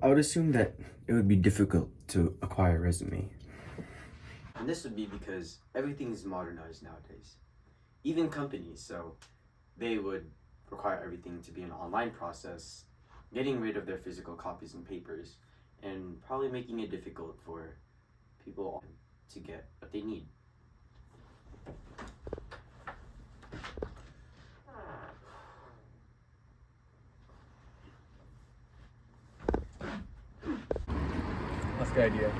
I would assume that it would be difficult to acquire a resume. And this would be because everything is modernized nowadays. Even companies, so they would require everything to be an online process, getting rid of their physical copies and papers, and probably making it difficult for people to get what they need. That's a good idea.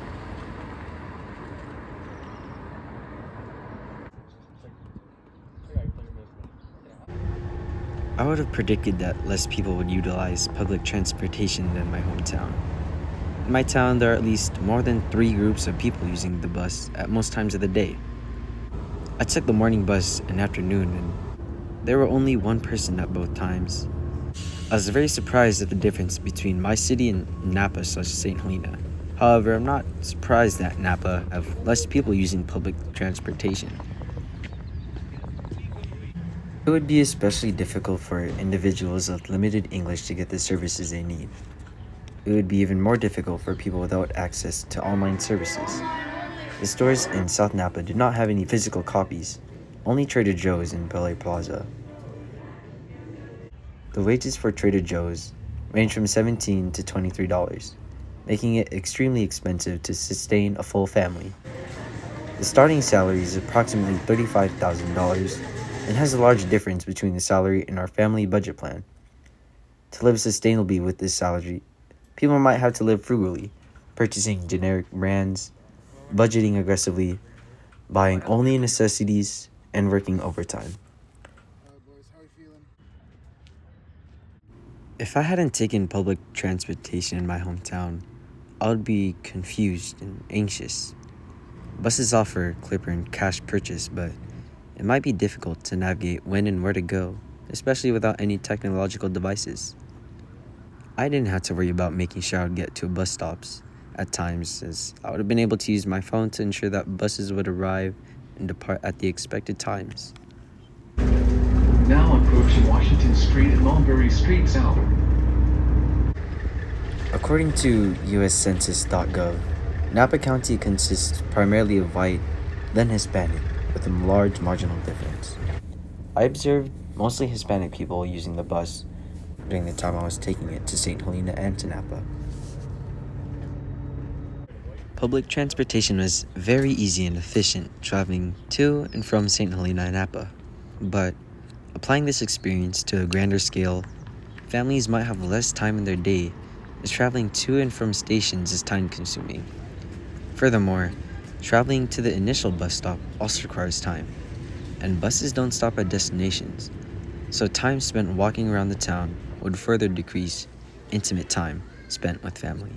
I would have predicted that less people would utilize public transportation than my hometown. In my town, there are at least more than 3 groups of people using the bus at most times of the day. I took the morning bus and afternoon, and there were only one person at both times. I was very surprised at the difference between my city and Napa/St. Helena. However, I'm not surprised that Napa have less people using public transportation. It would be especially difficult for individuals with limited English to get the services they need. It would be even more difficult for people without access to online services. The stores in South Napa do not have any physical copies, only Trader Joe's in Bel Air Plaza. The wages for Trader Joe's range from $17 to $23, making it extremely expensive to sustain a full family. The starting salary is approximately $35,000 and has a large difference between the salary and our family budget plan. To live sustainably with this salary, people might have to live frugally, purchasing generic brands, budgeting aggressively, buying only necessities, and working overtime. If I hadn't taken public transportation in my hometown, I would be confused and anxious. Buses offer clipper and cash purchase, but it might be difficult to navigate when and where to go, especially without any technological devices. I didn't have to worry about making sure I would get to bus stops at times, as I would have been able to use my phone to ensure that buses would arrive and depart at the expected times. Now approaching Washington Street and Mulberry Street South. According to uscensus.gov, Napa County consists primarily of white, then Hispanic, with a large marginal difference. I observed mostly Hispanic people using the bus during the time I was taking it to St. Helena and to Napa. Public transportation was very easy and efficient traveling to and from St. Helena and Napa, but applying this experience to a grander scale, families might have less time in their day as traveling to and from stations is time-consuming. Furthermore, traveling to the initial bus stop also requires time, and buses don't stop at destinations, so time spent walking around the town would further decrease intimate time spent with family.